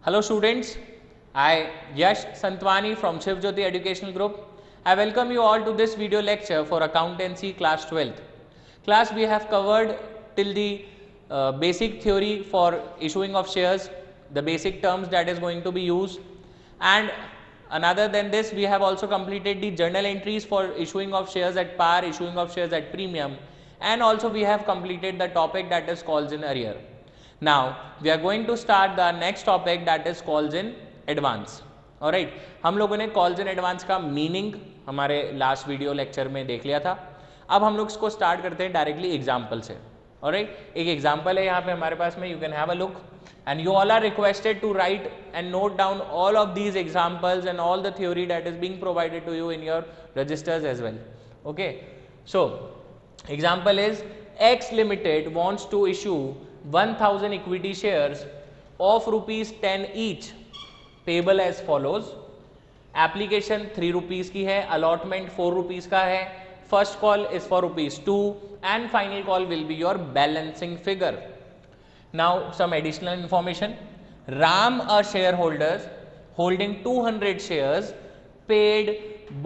Hello students, I Yash Santwani from Shiv Jyoti Educational Group. I welcome you all to this video lecture for Accountancy class 12th. Class we have covered till the basic theory for issuing of shares, the basic terms that is going to be used, and another than this we have also completed the journal entries for issuing of shares at par, issuing of shares at premium, and also we have completed the topic that is calls in arrear. Now we are going to start the next topic that is calls in advance. Alright, हम लोगों ने calls in advance का meaning हमारे last video lecture में देख लिया था. अब हम लोग इसको स्टार्ट करते हैं डायरेक्टली एग्जाम्पल से. ऑलराइट, एक एग्जाम्पल है यहाँ पे हमारे पास में, you can have a look and you all are requested to write and note down all of these examples and all the theory that is being provided to you in your registers as well. Okay, so example is X Limited wants to issue 1000 equity shares of rupees 10 each payable as follows. Application 3 rupees की है, allotment 4 rupees का है, first call is for rupees 2 and final call will be your balancing figure. Now some additional information. Ram, a shareholders holding 200 shares, paid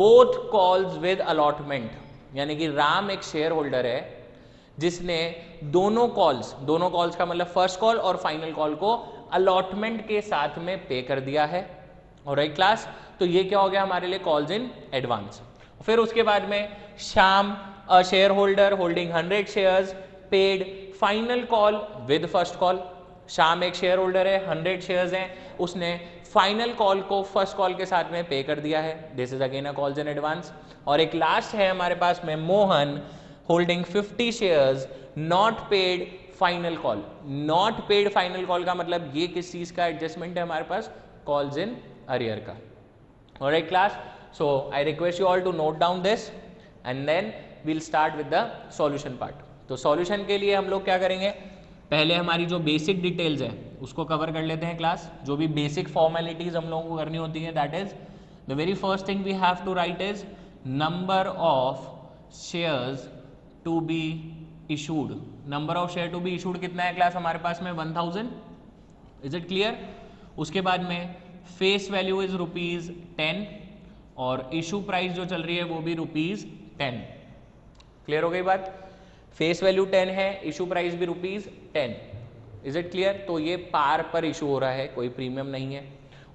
both calls with allotment. यानी कि राम एक share holder है जिसने दोनों calls का मतलब फर्स्ट कॉल और final call को अलॉटमेंट के साथ में पे कर दिया है. ऑलराइट क्लास, तो ये क्या हो गया हमारे लिए कॉल्स इन एडवांस. फिर उसके बाद में Shyam, a share holder holding 100 shares, paid final call with first call. Shyam एक शेयर होल्डर है, 100 शेयर्स हैं, उसने फाइनल कॉल को फर्स्ट कॉल के साथ में पे कर दिया है. This is again a calls in advance. और एक लास्ट है हमारे पास में Mohan holding 50 shares, not paid final call. Not paid final call का मतलब ये किस चीज का एडजस्टमेंट है हमारे पास, कॉल्स इन अरियर का. Alright class, so I request you all to note down this and then we'll start with the solution part. तो सॉल्यूशन के लिए हम लोग क्या करेंगे, पहले हमारी जो बेसिक डिटेल्स है उसको कवर कर लेते हैं क्लास. जो भी बेसिक फॉर्मेलिटीज हम लोगों को करनी होती है, that is the very first thing we have to write is number of shares to be issued. Number of share to be issued कितना है क्लास हमारे पास में 1000. Is it clear. उसके बाद में फेस वैल्यू इज रुपीज 10 और issue price जो चल रही है वो भी रुपीज 10. क्लियर हो गई बात. फेस वैल्यू 10 है, इशू प्राइस भी रुपीज 10. Is it clear. तो ये पार पर इशू हो रहा है, कोई प्रीमियम नहीं है.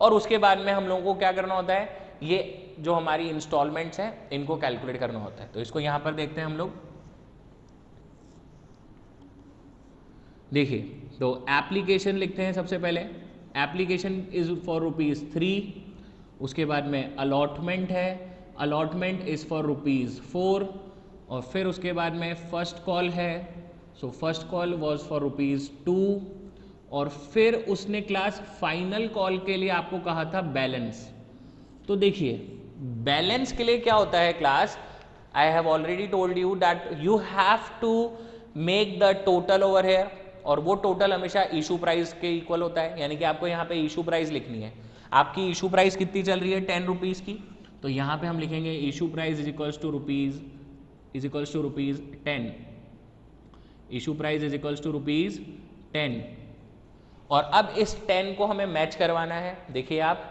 और उसके बाद में हम लोगों को क्या करना होता है, ये जो हमारी इंस्टॉलमेंट्स हैं इनको कैलकुलेट करना होता है. तो इसको यहां पर देखते हैं हम लोग. देखिए, तो एप्लीकेशन लिखते हैं सबसे पहले. Application is for rupees 3. उसके बाद में अलॉटमेंट है, अलॉटमेंट इज फॉर रुपीज 4. और फिर उसके बाद में फर्स्ट कॉल है, so first call was for rupees 2. और फिर उसने क्लास फाइनल कॉल के लिए आपको कहा था बैलेंस. तो देखिए बैलेंस के लिए क्या होता है class, I have already told you that you have to make the total over here. और वो टोटल हमेशा इशू प्राइस के इक्वल होता है. यानी कि आपको यहाँ पे इशू प्राइस लिखनी है. आपकी इशू प्राइस कितनी चल रही है 10 रुपीज की, तो यहाँ पे हम लिखेंगे issue price is equals to rupees 10. Issue price is equals to rupees 10. और अब इस 10 को हमें मैच करवाना है. देखिए आप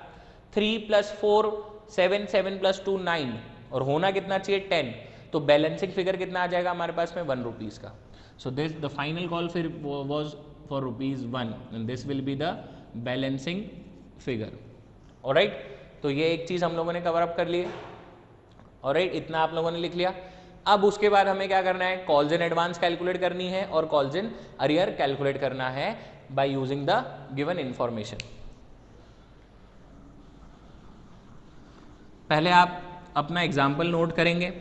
3 + 4 7, 7 + 2 9 और होना कितना चाहिए 10. तो बैलेंसिंग फिगर कितना आ जाएगा हमारे पास में 1 रुपीज का. So this the final call फिर was for rupees 1 and this will be the balancing figure. Alright, तो ये एक चीज हम लोगों ने कवर अप कर ली है. ऑलराइट, इतना आप लोगों ने लिख लिया. अब उसके बाद हमें क्या करना है, कॉल्स इन एडवांस कैलकुलेट करनी है और कॉल्स इन अरियर कैलकुलेट करना है by using the given information. पहले आप अपना एग्जाम्पल नोट करेंगे,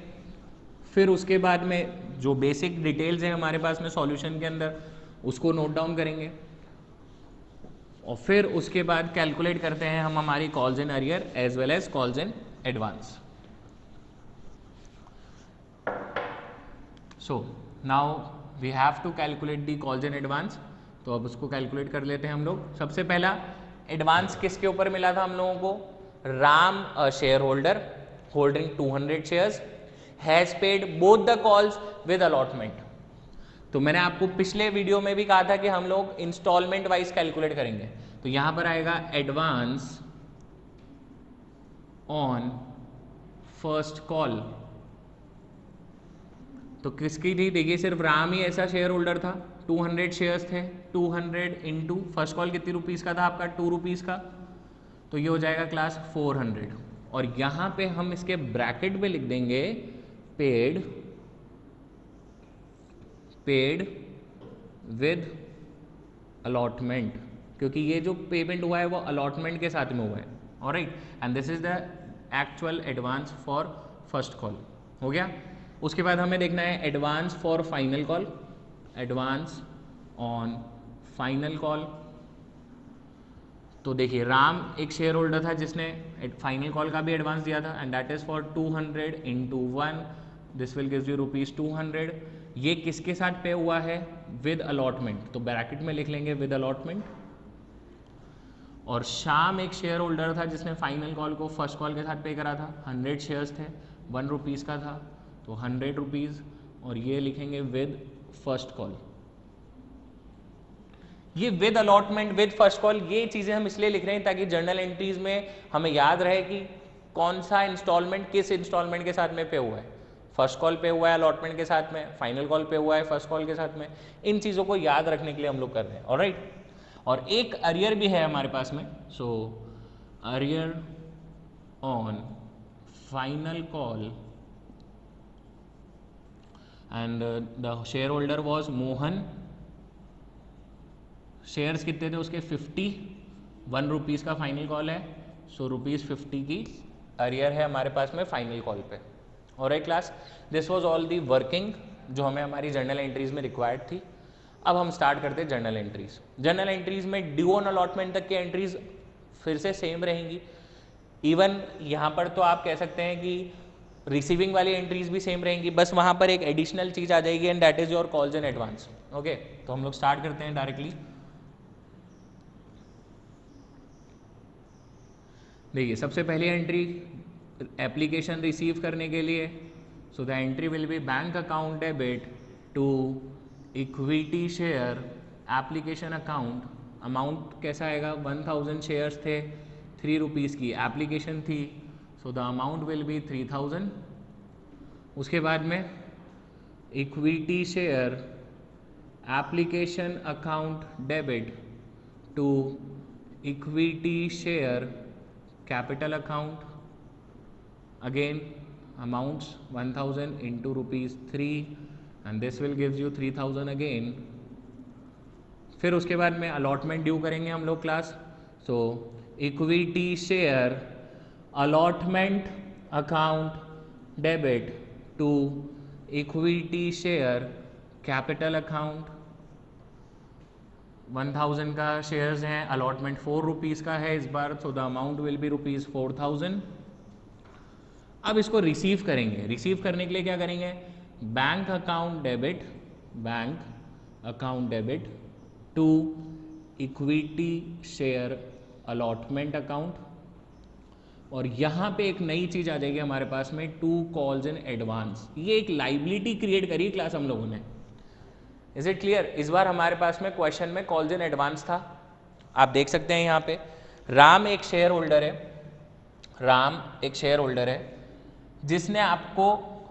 फिर उसके बाद में जो बेसिक डिटेल्स हैं हमारे पास में सॉल्यूशन के अंदर उसको नोट डाउन करेंगे. और फिर उसके बाद कैलकुलेट करते हैं हम हमारी calls in arrear as well as calls in advance. So now we have to calculate the calls in advance. तो अब उसको कैलकुलेट कर लेते हैं हम लोग. सबसे पहला एडवांस किसके ऊपर मिला था हम लोगों को, Ram a share holder holding 200 shares has paid both the calls with allotment. तो मैंने आपको पिछले वीडियो में भी कहा था कि हम लोग इंस्टॉलमेंट वाइज कैलकुलेट करेंगे। तो यहां पर आएगा एडवांस ऑन फर्स्ट कॉल। तो किसकी थी? देखिए सिर्फ राम ही ऐसा शेयर होल्डर था, 200 शेयर्स थे, 200 इंटू फर्स्ट कॉल कितनी रुपीज़ का था आपका? 2 रुपीज़ का। तो ये हो जाएगा क्लास 400। और यहाँ पे हम इसके ब्रैकेट में लिख देंगे पेड विद अलॉटमेंट, क्योंकि ये जो पेमेंट हुआ है वो अलॉटमेंट के साथ में हुआ है। Alright, and this is the actual advance for first call. हो गया। उसके बाद हमें देखना है advance for final call, advance on final call. तो देखिए राम एक शेयर होल्डर था जिसने फाइनल कॉल का भी एडवांस दिया था, and that is for 200 into 1, this will give you ₹200। ये किसके साथ पे हुआ है? विद अलॉटमेंट, तो ब्रैकेट में लिख लेंगे विद अलॉटमेंट। और शाम एक शेयर होल्डर था जिसने फाइनल कॉल को फर्स्ट कॉल के साथ पे करा था, 100 शेयर्स थे, 1 रुपीज़ का था, तो 100 रुपीज़, और ये लिखेंगे विद फर्स्ट कॉल। ये with allotment, with first call, ये चीज़ें हम इसलिए लिख रहे हैं ताकि जर्नल एंट्रीज में हमें याद रहे कि कौन सा इंस्टॉलमेंट किस इंस्टॉलमेंट के साथ में पे हुआ है। फर्स्ट कॉल पे हुआ है अलॉटमेंट के साथ में, फाइनल कॉल पे हुआ है फर्स्ट कॉल के साथ में। इन चीज़ों को याद रखने के लिए हम लोग कर रहे हैं। ऑलराइट, और एक अरियर भी है हमारे पास में। So arrear on final call, and the shareholder was Mohan. Shares कितने थे उसके? 50, 1 रुपीज़ का फाइनल कॉल है, सो ₹50 की अरियर है हमारे पास में फाइनल कॉल पे। Alright class, this was all the working जो हमें हमारी जर्नल एंट्रीज में रिक्वायर्ड थी। अब हम स्टार्ट करते हैं जर्नल एंट्रीज। जर्नल एंट्रीज में ड्यू ऑन अलॉटमेंट तक की एंट्रीज फिर से सेम रहेंगी। इवन यहाँ पर तो आप कह सकते हैं कि रिसीविंग वाली एंट्रीज भी सेम रहेंगी, बस वहाँ पर एक एडिशनल चीज़ आ जाएगी, and that is your calls in advance. Okay, तो हम लोग स्टार्ट करते हैं डायरेक्टली। देखिए सबसे पहली एंट्री एप्लीकेशन रिसीव करने के लिए, so the entry will be bank account debit to equity share application account. Amount कैसा आएगा? 1000 शेयर्स थे, 3 रुपीज़ की एप्लीकेशन थी, so the amount will be 3000। उसके बाद में equity share application account debit to equity share capital account, again amounts 1000 into ₹3, and this will gives you 3000 again। फिर उसके बाद में अलॉटमेंट ड्यू करेंगे हम लोग class. So equity share allotment account debit to equity share capital account. 1000 का shares हैं, allotment 4 rupees का है इस बार, so the amount will be ₹4000। अब इसको रिसीव करेंगे। रिसीव करने के लिए क्या करेंगे? Bank account debit to equity share allotment account. और यहाँ पे एक नई चीज़ आ जाएगी हमारे पास में, 2 कॉल्स इन एडवांस। ये एक लाइबिलिटी क्रिएट करी क्लास हम लोगों ने। Is it clear? इस बार हमारे पास में क्वेश्चन में कॉल्स इन एडवांस था। आप देख सकते हैं यहाँ पे राम एक शेयर होल्डर है, जिसने आपको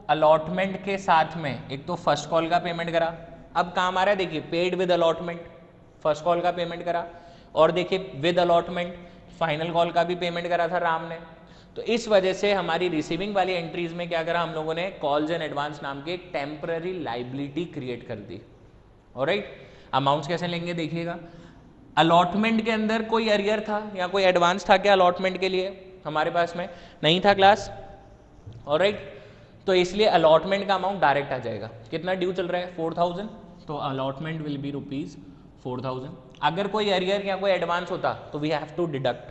अलॉटमेंट के साथ में एक तो फर्स्ट कॉल का पेमेंट करा। अब काम आ रहा है, देखिए paid with allotment, first call का पेमेंट करा, और देखिए विद अलॉटमेंट फाइनल कॉल का भी पेमेंट करा था राम ने। तो इस वजह से हमारी रिसीविंग वाली एंट्रीज में क्या करा हम लोगों ने? कॉल्स इन एडवांस नाम की एक टेम्पररी लाइबिलिटी क्रिएट कर दी। ऑलराइट, अमाउंट्स कैसे लेंगे देखिएगा। अलॉटमेंट के अंदर कोई अरियर था या कोई एडवांस था क्या अलॉटमेंट के लिए? हमारे पास में नहीं था क्लास। ऑलराइट, तो इसलिए अलॉटमेंट का अमाउंट डायरेक्ट आ जाएगा। कितना ड्यू चल रहा है? 4000, तो अलॉटमेंट विल बी ₹4000। अगर कोई अरियर या कोई एडवांस होता तो we have to deduct.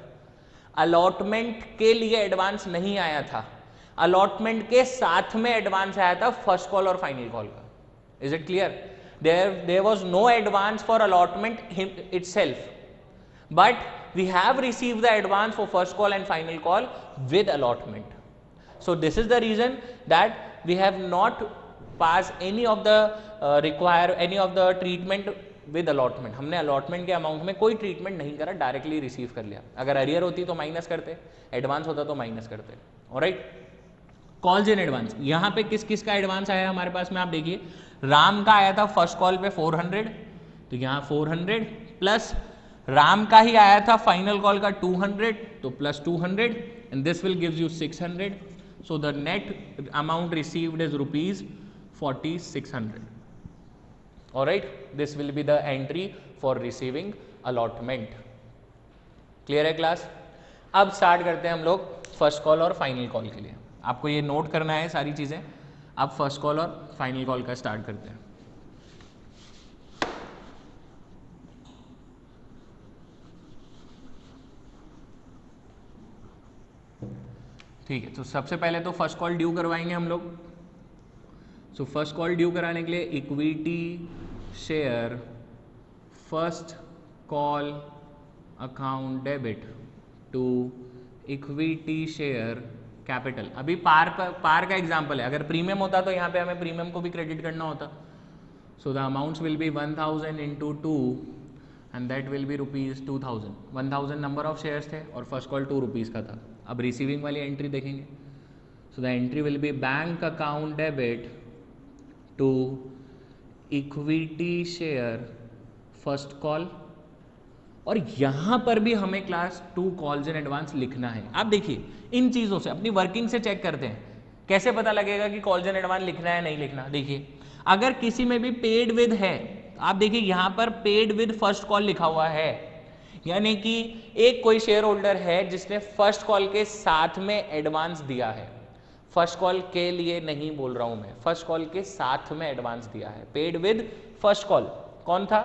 Allotment के लिए एडवांस नहीं आया था, अलॉटमेंट के साथ में एडवांस आया था फर्स्ट कॉल और फाइनल कॉल का। Is it clear? there was no advance for allotment itself, but we have received the advance for first call and final call with allotment. So this is the reason that we have not pass any of the require any of the treatment with allotment. हमने allotment के amount में कोई treatment नहीं करा, directly receive कर लिया। अगर arrear होती तो माइनस करते, एडवांस होता तो माइनस करते। ऑलराइट, कॉल्स इन एडवांस, यहाँ पे किस किस का एडवांस आया हमारे पास में, आप देखिए राम का आया था फर्स्ट कॉल पे 400, तो यहाँ 400 प्लस राम का ही आया था फाइनल कॉल का 200, तो plus 200 and this will gives you 600। So the net amount received is ₹4600। Alright, this will be the entry for receiving allotment. Clear है क्लास? अब स्टार्ट करते हैं हम लोग फर्स्ट कॉल और फाइनल कॉल के लिए। आपको ये नोट करना है सारी चीजें। अब फर्स्ट कॉल और फाइनल कॉल का स्टार्ट करते हैं। ठीक है, तो सबसे पहले तो फर्स्ट कॉल ड्यू करवाएंगे हम लोग। सो फर्स्ट कॉल ड्यू कराने के लिए equity share first call account debit to equity share capital. अभी पार का एग्जांपल है, अगर प्रीमियम होता तो यहाँ पे हमें प्रीमियम को भी क्रेडिट करना होता। So the amounts will be 1000 into 2 and that will be ₹2000। 1000 number of shares थे और फर्स्ट कॉल ₹2 का था। अब रिसीविंग वाली एंट्री देखेंगे। So the entry will be bank account debit to equity share first call, और यहां पर भी हमें क्लास 2 कॉल्स इन एडवांस लिखना है। आप देखिए इन चीजों से अपनी वर्किंग से चेक करते हैं, कैसे पता लगेगा कि कॉल्स इन एडवांस लिखना है नहीं लिखना। देखिए अगर किसी में भी पेड विद है, आप देखिए यहां पर पेड विद फर्स्ट कॉल लिखा हुआ है, यानी कि एक कोई शेयर होल्डर है जिसने फर्स्ट कॉल के साथ में एडवांस दिया है। फर्स्ट कॉल के लिए नहीं बोल रहा हूं मैं, फर्स्ट कॉल के साथ में एडवांस दिया है। पेड विद फर्स्ट कॉल कौन था?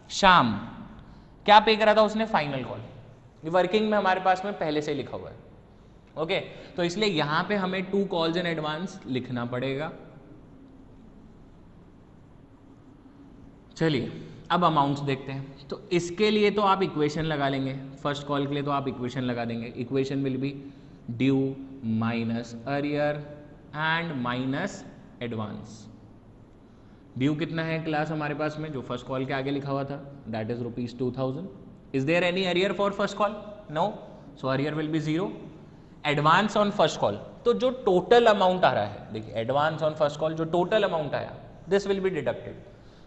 श्याम। क्या पे करा था उसने? Final call. ये वर्किंग में हमारे पास में पहले से लिखा हुआ है। ओके, तो इसलिए यहां पे हमें 2 कॉल्स इन एडवांस लिखना पड़ेगा। चलिए अब अमाउंट्स देखते हैं। तो इसके लिए तो आप इक्वेशन लगा लेंगे, फर्स्ट कॉल के लिए तो आप इक्वेशन लगा देंगे। Equation will be due minus arrear and minus advance. Due कितना है क्लास हमारे पास में, जो फर्स्ट कॉल के आगे लिखा हुआ था, that is ₹2000। Is there any arrear for first call? No, so arrear will be 0। Advance on first call, तो जो टोटल अमाउंट आ रहा है, देखिए एडवांस ऑन फर्स्ट कॉल जो टोटल अमाउंट आया, this will be deducted.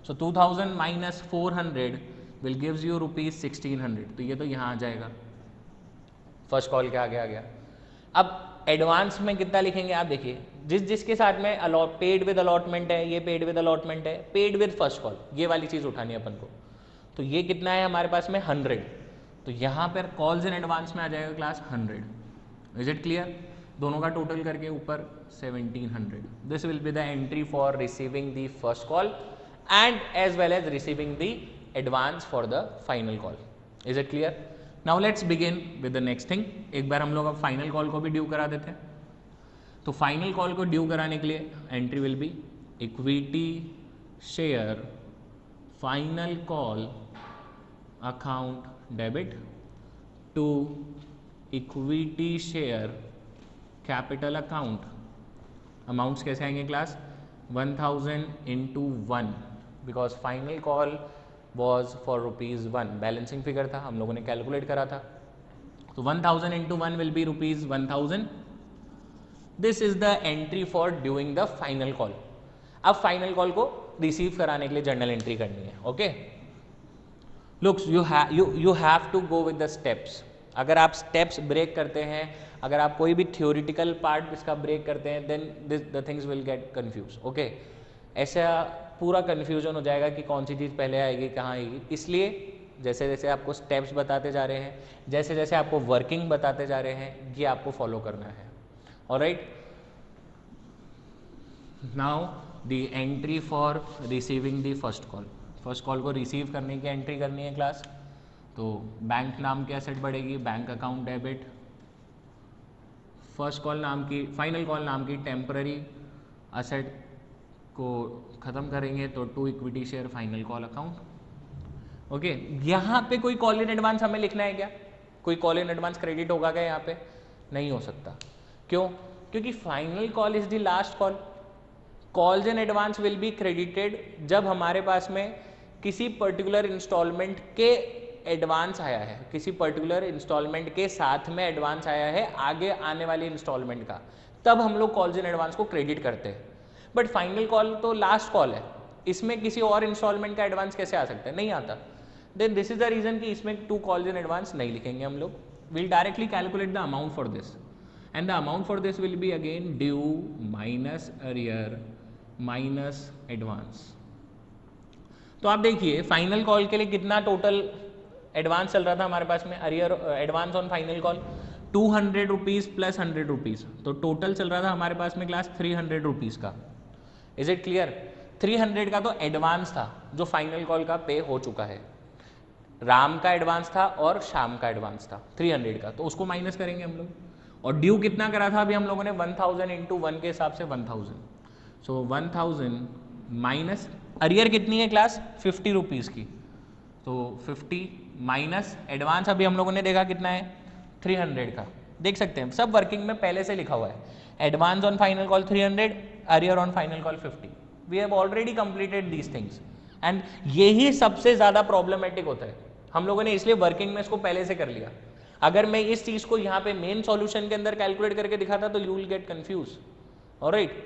So 2000 minus 400 will gives you ₹1600। तो ये तो यहाँ आ जाएगा, फर्स्ट कॉल के आगे आ गया। अब एडवांस में कितना लिखेंगे आप देखिए, जिसके साथ में पेड विद अलॉटमेंट है, ये पेड विद अलॉटमेंट है, पेड विद फर्स्ट कॉल, ये वाली चीज उठानी है अपन को। तो ये कितना है हमारे पास में? 100। तो यहाँ पर कॉल्स इन एडवांस में आ जाएगा क्लास 100। Is it clear? दोनों का टोटल करके ऊपर 1700। This will be the entry for receiving the first call and as well as receiving the advance for the final call. Is it clear? Now let's begin with the next thing. एक बार हम लोग अब final call को भी due करा देते हैं। तो फाइनल कॉल को ड्यू कराने के लिए entry will be equity share final call account debit to equity share capital account. Amounts कैसे आएंगे class? 1000 into 1 because final call was for ₹1। Balancing figure था, हम लोगों ने कैलकुलेट करा था। तो 1000 into 1 will be ₹1000। This is the entry for doing the final call. अब फाइनल कॉल को रिसीव कराने के लिए जर्नल एंट्री करनी है। Okay, looks you have to go with the steps. अगर आप स्टेप्स ब्रेक करते हैं, अगर आप कोई भी थ्योरिटिकल पार्ट इसका ब्रेक करते हैं, then the things will get confuse. Okay, ऐसा पूरा कन्फ्यूजन हो जाएगा कि कौन सी चीज़ पहले आएगी कहाँ आएगी। इसलिए जैसे जैसे आपको स्टेप्स बताते जा रहे हैं, जैसे जैसे आपको वर्किंग बताते जा रहे हैं, ये आपको फॉलो करना है। Alright, now the entry for receiving the first call. First call को रिसीव करने की एंट्री करनी है क्लास। तो बैंक नाम की एसेट बढ़ेगी, bank account debit. First call नाम की, फाइनल कॉल नाम की टेम्पररी असेट को ख़त्म करेंगे तो to equity share final call account. Okay, यहाँ पे कोई कॉल इन एडवांस हमें लिखना है क्या? कोई कॉल इन एडवांस क्रेडिट होगा क्या यहाँ पे? नहीं हो सकता। क्यों? क्योंकि final call is the last call. Calls in advance will be credited जब हमारे पास में किसी पर्टिकुलर इंस्टॉलमेंट के एडवांस आया है, किसी पर्टिकुलर इंस्टॉलमेंट के साथ में एडवांस आया है आगे आने वाली इंस्टॉलमेंट का, तब हम लोग कॉल्स इन एडवांस को क्रेडिट करते हैं। बट फाइनल कॉल तो लास्ट कॉल है, इसमें किसी और इंस्टॉलमेंट का एडवांस कैसे आ सकता है? नहीं आता। Then this is the reason कि इसमें 2 कॉल्स इन एडवांस नहीं लिखेंगे हम लोग। Will directly calculate the amount for this and the amount for this will be again due minus arrear minus advance. तो आप देखिए फाइनल कॉल के लिए कितना टोटल एडवांस चल रहा था हमारे पास में, arrear advance on final call 200 rupees plus 100 rupees, तो टोटल चल रहा था हमारे पास में क्लास 300 रुपीज़ का। Is it clear? 300 का तो एडवांस था जो फाइनल कॉल का पे हो चुका है, राम का एडवांस था और शाम का एडवांस था 300 का, तो उसको माइनस करेंगे हम लोग। और ड्यू कितना करा था अभी हम लोगों ने? 1000 इंटू 1 के हिसाब से 1000, सो 1000 माइनस अरियर कितनी है क्लास? 50 रुपीज़ की, तो 50 माइनस एडवांस अभी हम लोगों ने देखा कितना है? 300 का। देख सकते हैं सब वर्किंग में पहले से लिखा हुआ है, advance on final call 300, arrear on final call 50। We have already completed these things and यही सबसे ज़्यादा प्रॉब्लमेटिक होता है। हम लोगों ने इसलिए वर्किंग में इसको पहले से कर लिया। अगर मैं इस चीज़ को यहाँ पे मेन सॉल्यूशन के अंदर कैलकुलेट करके दिखाता तो you will get confuse. Alright,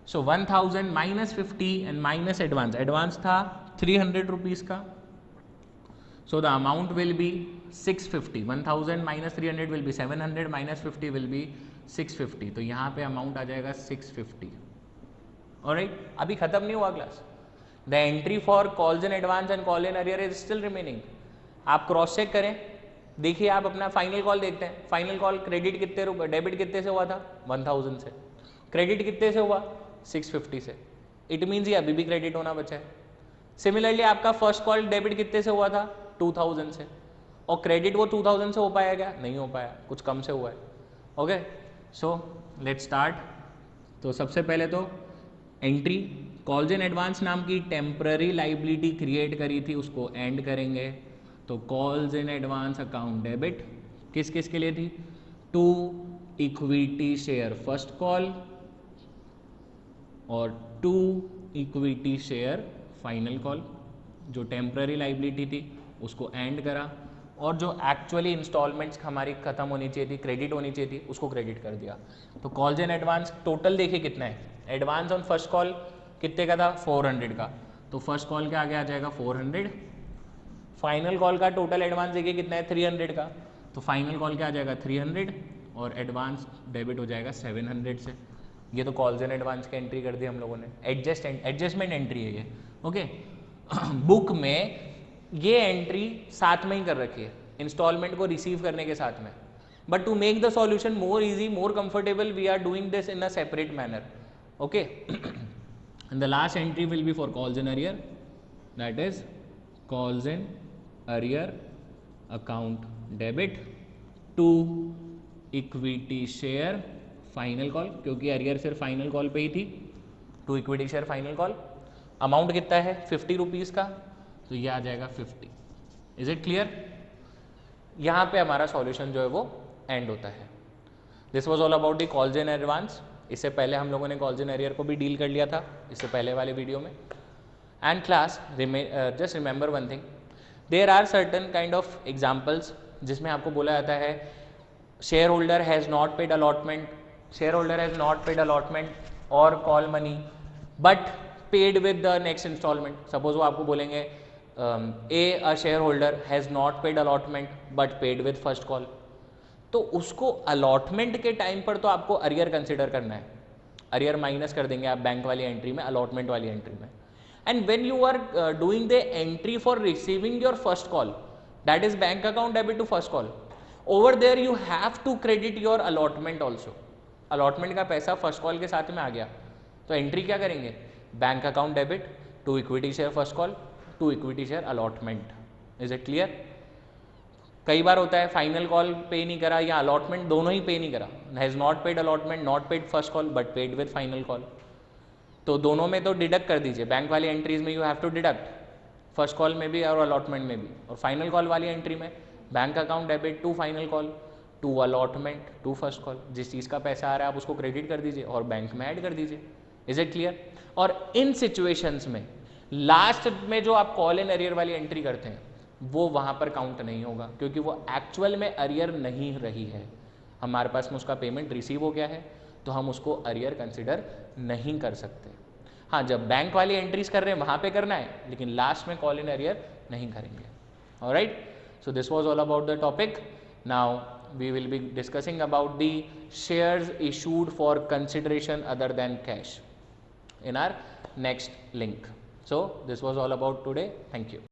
so 1000 minus 50 and minus advance, advance था 300 रुपीज़ का, so the amount will be 650, 1000 minus 300 will be 700 minus 50 will be 650, तो यहाँ पे अमाउंट आ जाएगा 650। ऑलराइट, अभी खत्म नहीं हुआ class. The entry for calls in advance and call in arrear is still remaining. आप क्रॉस चेक करें, देखिए आप अपना फाइनल कॉल देखते हैं, फाइनल कॉल क्रेडिट कितने रुपए, डेबिट कितने से हुआ था? 1000 से, क्रेडिट कितने से हुआ? 650 से। इट मीन्स ये अभी भी क्रेडिट होना बचा है। सिमिलरली आपका फर्स्ट कॉल डेबिट कितने से हुआ था? 2000 से, और क्रेडिट वो 2000 से हो पाया क्या? नहीं हो पाया, कुछ कम से हुआ है। Okay, so let's start. तो सबसे पहले तो एंट्री कॉल्स इन एडवांस नाम की टेम्पररी लाइबिलिटी क्रिएट करी थी, उसको एंड करेंगे। तो calls in advance account debit किस किस के लिए थी? To equity share first call और to equity share final call. जो टेम्पररी लाइबिलिटी थी उसको एंड करा, और जो एक्चुअली इंस्टॉलमेंट्स हमारी खत्म होनी चाहिए थी, क्रेडिट होनी चाहिए थी, उसको क्रेडिट कर दिया। तो कॉल्स इन एडवांस टोटल देखिए कितना है। एडवांस ऑन फर्स्ट कॉल कितने का था? 400 का, तो फर्स्ट कॉल के आगे आ जाएगा 400। फाइनल कॉल का टोटल एडवांस देखिए कितना है? 300 का, तो फाइनल कॉल के आ जाएगा 300 और एडवांस डेबिट हो जाएगा 700 से। ये तो कॉल्स इन एडवांस की एंट्री कर दी हम लोगों ने, एडजस्टमेंट एंट्री है ये। ओके, बुक में ये एंट्री साथ में ही कर रखी है, इंस्टॉलमेंट को रिसीव करने के साथ में। But to make the solution more easy, more comfortable, we are doing this in a separate manner. Okay, and the last entry will be for calls in arrear, that is calls in arrear account debit to equity share final call, क्योंकि arrear सिर्फ final call पे ही थी, to equity share final call. Amount कितना है? 50 rupees का, तो ये आ जाएगा 50। Is it clear? यहाँ पे हमारा सॉल्यूशन जो है वो एंड होता है। This was all about the calls in advance. इससे पहले हम लोगों ने कॉल्स इन अरियर को भी डील कर लिया था इससे पहले वाले वीडियो में। And class just remember one thing, there are certain kind of examples जिसमें आपको बोला जाता है shareholder has not paid allotment, shareholder has not paid allotment और call money but paid with the next instalment. Suppose वो आपको बोलेंगे a shareholder has not paid allotment but paid with first call, तो उसको allotment के time पर तो आपको अरियर कंसिडर करना है, अरियर माइनस कर देंगे आप बैंक वाली एंट्री में, अलॉटमेंट वाली एंट्री में। And when you are doing the entry for receiving your first call, that is bank account debit to first call, over there you have to credit your allotment also. Allotment का पैसा first call के साथ में आ गया, तो entry क्या करेंगे? Bank account debit to equity share first call to equity share allotment. Is it clear? कई बार होता है फाइनल कॉल पे नहीं करा या अलॉटमेंट, दोनों ही पे नहीं करा, has not paid allotment, not paid first call but paid with final call, तो दोनों में तो डिडक्ट कर दीजिए। बैंक वाली एंट्रीज में you have to deduct, first call में भी और अलॉटमेंट में भी, और फाइनल कॉल वाली एंट्री में bank account debit to final call to allotment to first call. जिस चीज़ का पैसा आ रहा है आप उसको क्रेडिट कर दीजिए और बैंक में ऐड कर दीजिए। Is it clear? और इन सिचुएशंस में लास्ट में जो आप कॉल इन अरियर वाली एंट्री करते हैं वो वहां पर काउंट नहीं होगा, क्योंकि वो एक्चुअल में अरियर नहीं रही है, हमारे पास में उसका पेमेंट रिसीव हो गया है, तो हम उसको अरियर कंसिडर नहीं कर सकते। हाँ, जब बैंक वाली एंट्रीज कर रहे हैं वहां पे करना है, लेकिन लास्ट में कॉल इन अरियर नहीं करेंगे। Alright, so this was all about the topic. Now we will be discussing about the shares issued for consideration other than cash in our next link. So this was all about today. Thank you.